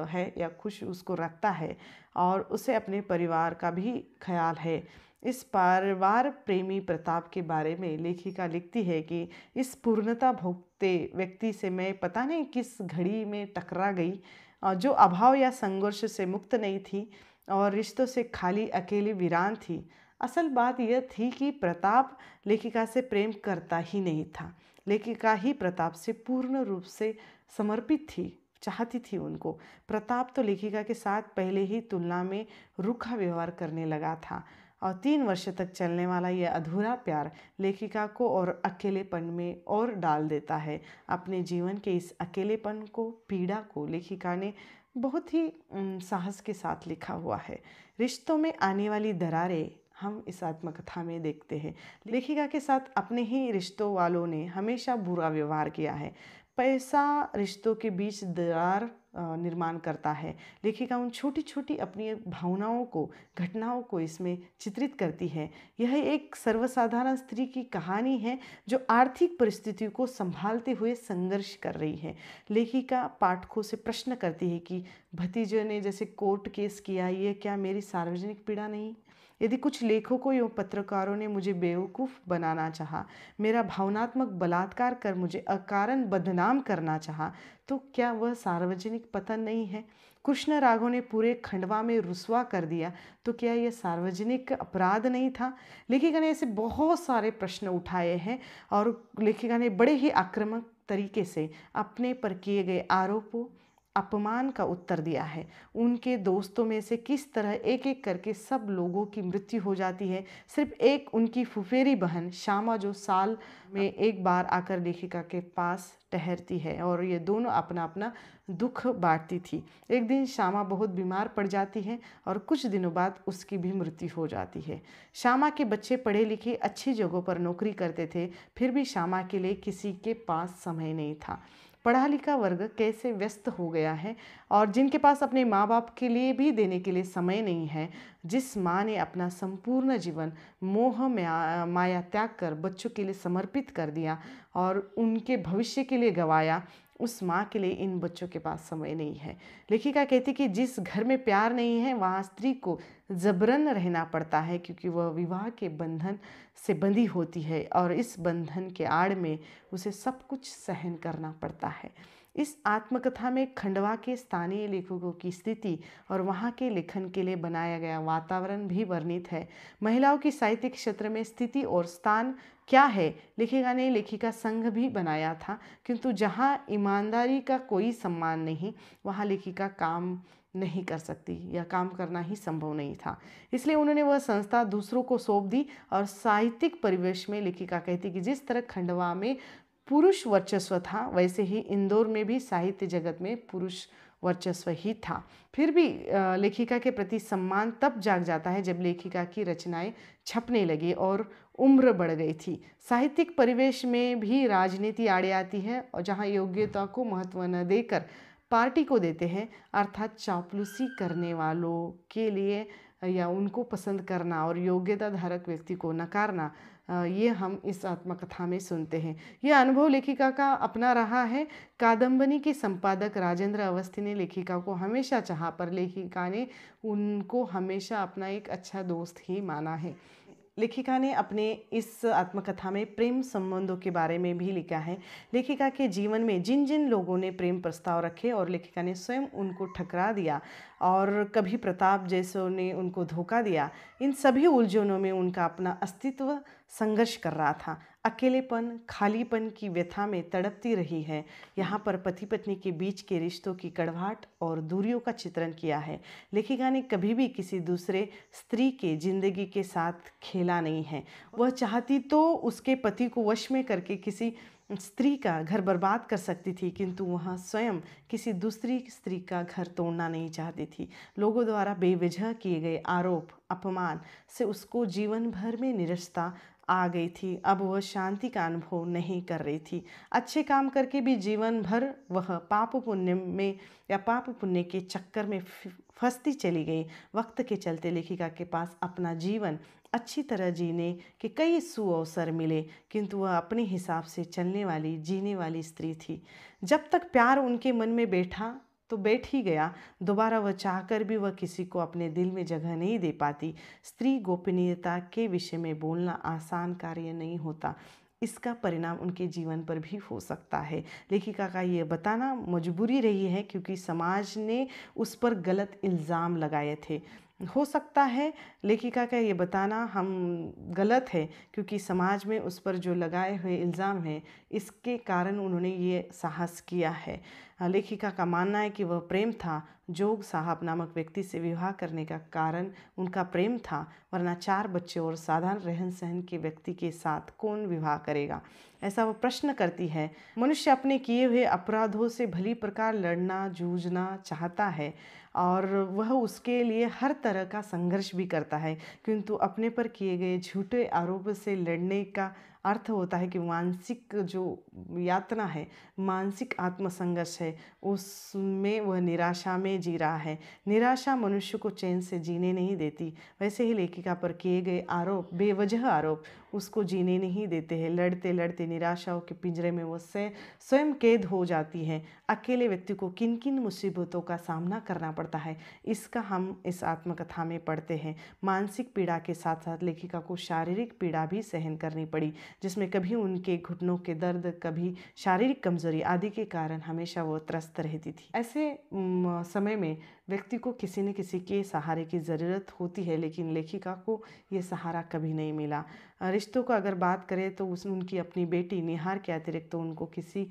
है या खुश उसको रखता है और उसे अपने परिवार का भी ख्याल है। इस परिवार प्रेमी प्रताप के बारे में लेखिका लिखती है कि इस पूर्णता भोगते व्यक्ति से मैं पता नहीं किस घड़ी में टकरा गई, जो अभाव या संघर्ष से मुक्त नहीं थी और रिश्तों से खाली अकेली वीरान थी। असल बात यह थी कि प्रताप लेखिका से प्रेम करता ही नहीं था। लेखिका ही प्रताप से पूर्ण रूप से समर्पित थी, चाहती थी उनको। प्रताप तो लेखिका के साथ पहले ही तुलना में रूखा व्यवहार करने लगा था और 3 वर्ष तक चलने वाला यह अधूरा प्यार लेखिका को और अकेलेपन में और डाल देता है। अपने जीवन के इस अकेलेपन को, पीड़ा को लेखिका ने बहुत ही साहस के साथ लिखा हुआ है। रिश्तों में आने वाली दरारें हम इस आत्मकथा में देखते हैं। लेखिका के साथ अपने ही रिश्तों वालों ने हमेशा बुरा व्यवहार किया है। पैसा रिश्तों के बीच दरार निर्माण करता है। लेखिका उन छोटी छोटी अपनी भावनाओं को, घटनाओं को इसमें चित्रित करती है। यह एक सर्वसाधारण स्त्री की कहानी है जो आर्थिक परिस्थितियों को संभालते हुए संघर्ष कर रही है। लेखिका पाठकों से प्रश्न करती है कि भतीजे ने जैसे कोर्ट केस किया, ये क्या मेरी सार्वजनिक पीड़ा नहीं? यदि कुछ लेखकों या पत्रकारों ने मुझे बेवकूफ़ बनाना चाहा, मेरा भावनात्मक बलात्कार कर मुझे अकारण बदनाम करना चाहा, तो क्या वह सार्वजनिक पतन नहीं है? कृष्ण राघव ने पूरे खंडवा में रुसवा कर दिया, तो क्या यह सार्वजनिक अपराध नहीं था? लेखिका ने ऐसे बहुत सारे प्रश्न उठाए हैं और लेखिका ने बड़े ही आक्रामक तरीके से अपने पर किए गए आरोपों, अपमान का उत्तर दिया है। उनके दोस्तों में से किस तरह एक एक करके सब लोगों की मृत्यु हो जाती है। सिर्फ एक उनकी फुफेरी बहन श्यामा जो साल में एक बार आकर लेखिका के पास ठहरती है और ये दोनों अपना अपना दुख बांटती थी। एक दिन श्यामा बहुत बीमार पड़ जाती है और कुछ दिनों बाद उसकी भी मृत्यु हो जाती है। श्यामा के बच्चे पढ़े लिखे अच्छी जगहों पर नौकरी करते थे, फिर भी श्यामा के लिए किसी के पास समय नहीं था। पढ़ा लिखा वर्ग कैसे व्यस्त हो गया है और जिनके पास अपने माँ बाप के लिए भी देने के लिए समय नहीं है। जिस माँ ने अपना संपूर्ण जीवन मोह माया त्याग कर बच्चों के लिए समर्पित कर दिया और उनके भविष्य के लिए गंवाया, उस माँ के लिए इन बच्चों के पास समय नहीं है। लेखिका कहती कि जिस घर में प्यार नहीं है वहाँ स्त्री को जबरन रहना पड़ता है, क्योंकि वह विवाह के बंधन से बंधी होती है और इस बंधन के आड़ में उसे सब कुछ सहन करना पड़ता है। इस आत्मकथा में खंडवा के स्थानीय लेखकों की स्थिति और वहाँ के लेखन के लिए बनाया गया वातावरण भी वर्णित है। महिलाओं की साहित्यिक क्षेत्र में स्थिति और स्थान क्या है, लेखिका ने लेखिका संघ भी बनाया था, किंतु जहाँ ईमानदारी का कोई सम्मान नहीं, वहाँ लेखिका काम नहीं कर सकती या काम करना ही संभव नहीं था। इसलिए उन्होंने वह संस्था दूसरों को सौंप दी और साहित्यिक परिवेश में लेखिका कहती कि जिस तरह खंडवा में पुरुष वर्चस्व था, वैसे ही इंदौर में भी साहित्य जगत में पुरुष वर्चस्व ही था। फिर भी लेखिका के प्रति सम्मान तब जाग जाता है जब लेखिका की रचनाएं छपने लगी और उम्र बढ़ गई थी। साहित्यिक परिवेश में भी राजनीति आड़े आती है और जहाँ योग्यता को महत्व न देकर पार्टी को देते हैं, अर्थात चापलूसी करने वालों के लिए या उनको पसंद करना और योग्यता धारक व्यक्ति को नकारना, ये हम इस आत्मकथा में सुनते हैं। यह अनुभव लेखिका का अपना रहा है। कादम्बनी के संपादक राजेंद्र अवस्थी ने लेखिका को हमेशा चाहा, पर लेखिका ने उनको हमेशा अपना एक अच्छा दोस्त ही माना है। लेखिका ने अपने इस आत्मकथा में प्रेम संबंधों के बारे में भी लिखा है। लेखिका के जीवन में जिन जिन लोगों ने प्रेम प्रस्ताव रखे और लेखिका ने स्वयं उनको ठकरा दिया, और कभी प्रताप जैसों ने उनको धोखा दिया, इन सभी उलझनों में उनका अपना अस्तित्व संघर्ष कर रहा था। अकेलेपन, खालीपन की व्यथा में तड़पती रही है। यहाँ पर पति पत्नी के बीच के रिश्तों की कड़वाहट और दूरियों का चित्रण किया है। लेखिका ने कभी भी किसी दूसरे स्त्री के जिंदगी के साथ खेला नहीं है। वह चाहती तो उसके पति को वश में करके किसी स्त्री का घर बर्बाद कर सकती थी, किंतु वह स्वयं किसी दूसरी स्त्री का घर तोड़ना नहीं चाहती थी। लोगों द्वारा बेवजह किए गए आरोप अपमान से उसको जीवन भर में निराशा आ गई थी। अब वह शांति का अनुभव नहीं कर रही थी। अच्छे काम करके भी जीवन भर वह पाप पुण्य में या पाप पुण्य के चक्कर में फंसती चली गई। वक्त के चलते लेखिका के पास अपना जीवन अच्छी तरह जीने के कई सुअवसर मिले, किंतु वह अपने हिसाब से चलने वाली जीने वाली स्त्री थी। जब तक प्यार उनके मन में बैठा तो बैठ ही गया। दोबारा वह चाहकर भी वह किसी को अपने दिल में जगह नहीं दे पाती। स्त्री गोपनीयता के विषय में बोलना आसान कार्य नहीं होता। इसका परिणाम उनके जीवन पर भी हो सकता है। लेखिका का ये बताना मजबूरी रही है, क्योंकि समाज ने उस पर गलत इल्ज़ाम लगाए थे। हो सकता है लेखिका का ये बताना हम गलत है, क्योंकि समाज में उस पर जो लगाए हुए इल्ज़ाम हैं, इसके कारण उन्होंने ये साहस किया है। लेखिका का मानना है कि वह प्रेम था, जोग साहब नामक व्यक्ति से विवाह करने का कारण उनका प्रेम था, वरना 4 बच्चे और साधारण रहन सहन के व्यक्ति के साथ कौन विवाह करेगा, ऐसा वह प्रश्न करती है। मनुष्य अपने किए हुए अपराधों से भली प्रकार लड़ना जूझना चाहता है, और वह उसके लिए हर तरह का संघर्ष भी करता है, किंतु अपने पर किए गए झूठे आरोप से लड़ने का अर्थ होता है कि मानसिक जो यातना है, मानसिक आत्मसंघर्ष है, उसमें वह निराशा में जी रहा है। निराशा मनुष्य को चैन से जीने नहीं देती। वैसे ही लेखिका पर किए गए आरोप, बेवजह आरोप, उसको जीने नहीं देते हैं। लड़ते लड़ते निराशाओं के पिंजरे में वो स्वयं कैद हो जाती है। अकेले व्यक्ति को किन किन मुसीबतों का सामना करना पड़ता है, इसका हम इस आत्मकथा में पढ़ते हैं। मानसिक पीड़ा के साथ साथ लेखिका को शारीरिक पीड़ा भी सहन करनी पड़ी, जिसमें कभी उनके घुटनों के दर्द, कभी शारीरिक कमजोरी आदि के कारण हमेशा वो त्रस्त रहती थी। ऐसे समय में व्यक्ति को किसी न किसी के सहारे की ज़रूरत होती है, लेकिन लेखिका को ये सहारा कभी नहीं मिला। रिश्तों को अगर बात करें तो उनकी अपनी बेटी निहार के अतिरिक्त तो उनको किसी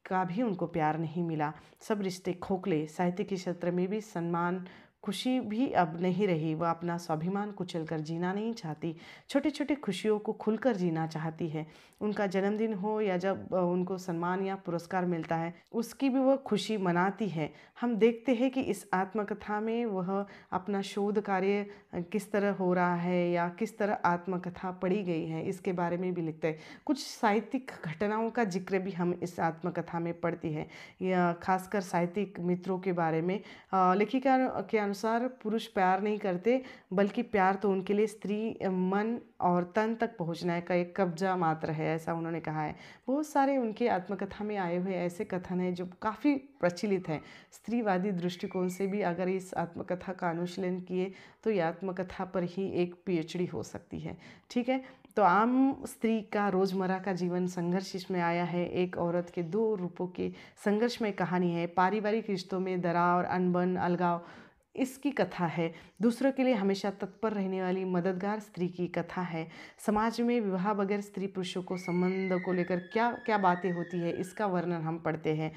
का भी उनको प्यार नहीं मिला। सब रिश्ते खोखले। साहित्य के क्षेत्र में भी सम्मान, खुशी भी अब नहीं रही। वह अपना स्वाभिमान कुचलकर जीना नहीं चाहती। छोटी छोटी खुशियों को खुलकर जीना चाहती है। उनका जन्मदिन हो या जब उनको सम्मान या पुरस्कार मिलता है, उसकी भी वह खुशी मनाती है। हम देखते हैं कि इस आत्मकथा में वह अपना शोध कार्य किस तरह हो रहा है या किस तरह आत्मकथा पढ़ी गई है, इसके बारे में भी लिखते हैं। कुछ साहित्यिक घटनाओं का जिक्र भी हम इस आत्मकथा में पढ़ती हैं, या खासकर साहित्यिक मित्रों के बारे में। लेखिका के अनुसार पुरुष प्यार नहीं करते, बल्कि प्यार तो उनके लिए स्त्री मन और तन तक पहुंचने का एक कब्जा मात्र है, ऐसा उन्होंने कहा है। बहुत सारे उनके आत्मकथा में आए हुए ऐसे कथन हैं जो काफ़ी प्रचलित हैं। स्त्रीवादी दृष्टिकोण से भी अगर इस आत्मकथा का अनुशीलन किए तो ये आत्मकथा पर ही एक PhD हो सकती है। ठीक है, तो आम स्त्री का रोज़मर्रा का जीवन संघर्ष इसमें आया है। एक औरत के 2 रूपों के संघर्ष में कहानी है। पारिवारिक रिश्तों में दरार, अनबन, अलगाव, इसकी कथा है। दूसरों के लिए हमेशा तत्पर रहने वाली मददगार स्त्री की कथा है। समाज में विवाह बगैर स्त्री पुरुषों को संबंध को लेकर क्या क्या बातें होती है, इसका वर्णन हम पढ़ते हैं।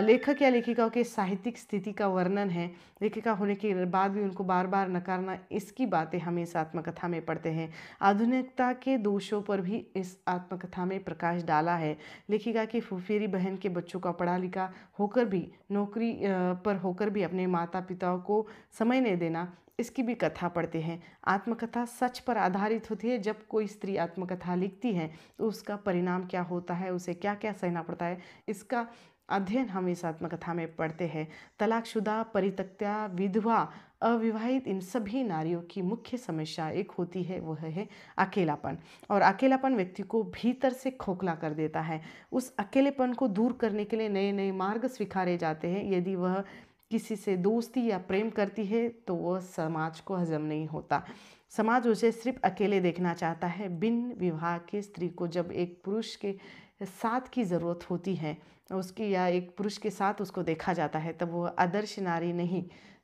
लेखक या लेखिकाओं के साहित्यिक स्थिति का वर्णन है। लेखिका होने के बाद भी उनको बार बार नकारना, इसकी बातें हम इस आत्मकथा में पढ़ते हैं। आधुनिकता के दोषों पर भी इस आत्मकथा में प्रकाश डाला है। लेखिका की फुफेरी बहन के बच्चों का पढ़ा लिखा होकर भी, नौकरी पर होकर भी अपने माता पिता को समय नहीं देना, इसकी भी कथा पढ़ते हैं। आत्मकथा सच पर आधारित होती है। जब कोई स्त्री आत्मकथा लिखती है तो उसका परिणाम क्या होता है, उसे क्या क्या सहना पड़ता है, इसका अध्ययन हम इस आत्मकथा में पढ़ते हैं। तलाकशुदा, परित्यक्ता, विधवा अविवाहित इन सभी नारियों की मुख्य समस्या एक होती है, वह है अकेलापन। और अकेलापन व्यक्ति को भीतर से खोखला कर देता है। उस अकेलेपन को दूर करने के लिए नए नए मार्ग स्वीकारे जाते हैं। यदि वह किसी से दोस्ती या प्रेम करती है तो वह समाज को हजम नहीं होता। समाज उसे सिर्फ अकेले देखना चाहता है। बिन विवाह के स्त्री को जब एक पुरुष के साथ की ज़रूरत होती है उसकी, या एक पुरुष के साथ उसको देखा जाता है, तब वह आदर्श नारी नहीं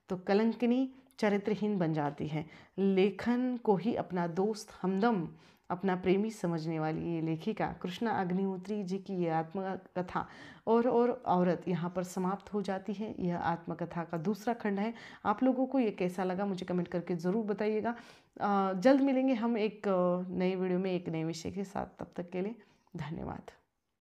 तो कलंकिनी, चरित्रहीन बन जाती है। लेखन को ही अपना दोस्त, हमदम, अपना प्रेमी समझने वाली ये लेखिका कृष्णा अग्निहोत्री जी की ये आत्मकथा और औरत यहाँ पर समाप्त हो जाती है। यह आत्मकथा का दूसरा खंड है। आप लोगों को ये कैसा लगा मुझे कमेंट करके ज़रूर बताइएगा। जल्द मिलेंगे हम एक नए वीडियो में एक नए विषय के साथ। तब तक के लिए धन्यवाद।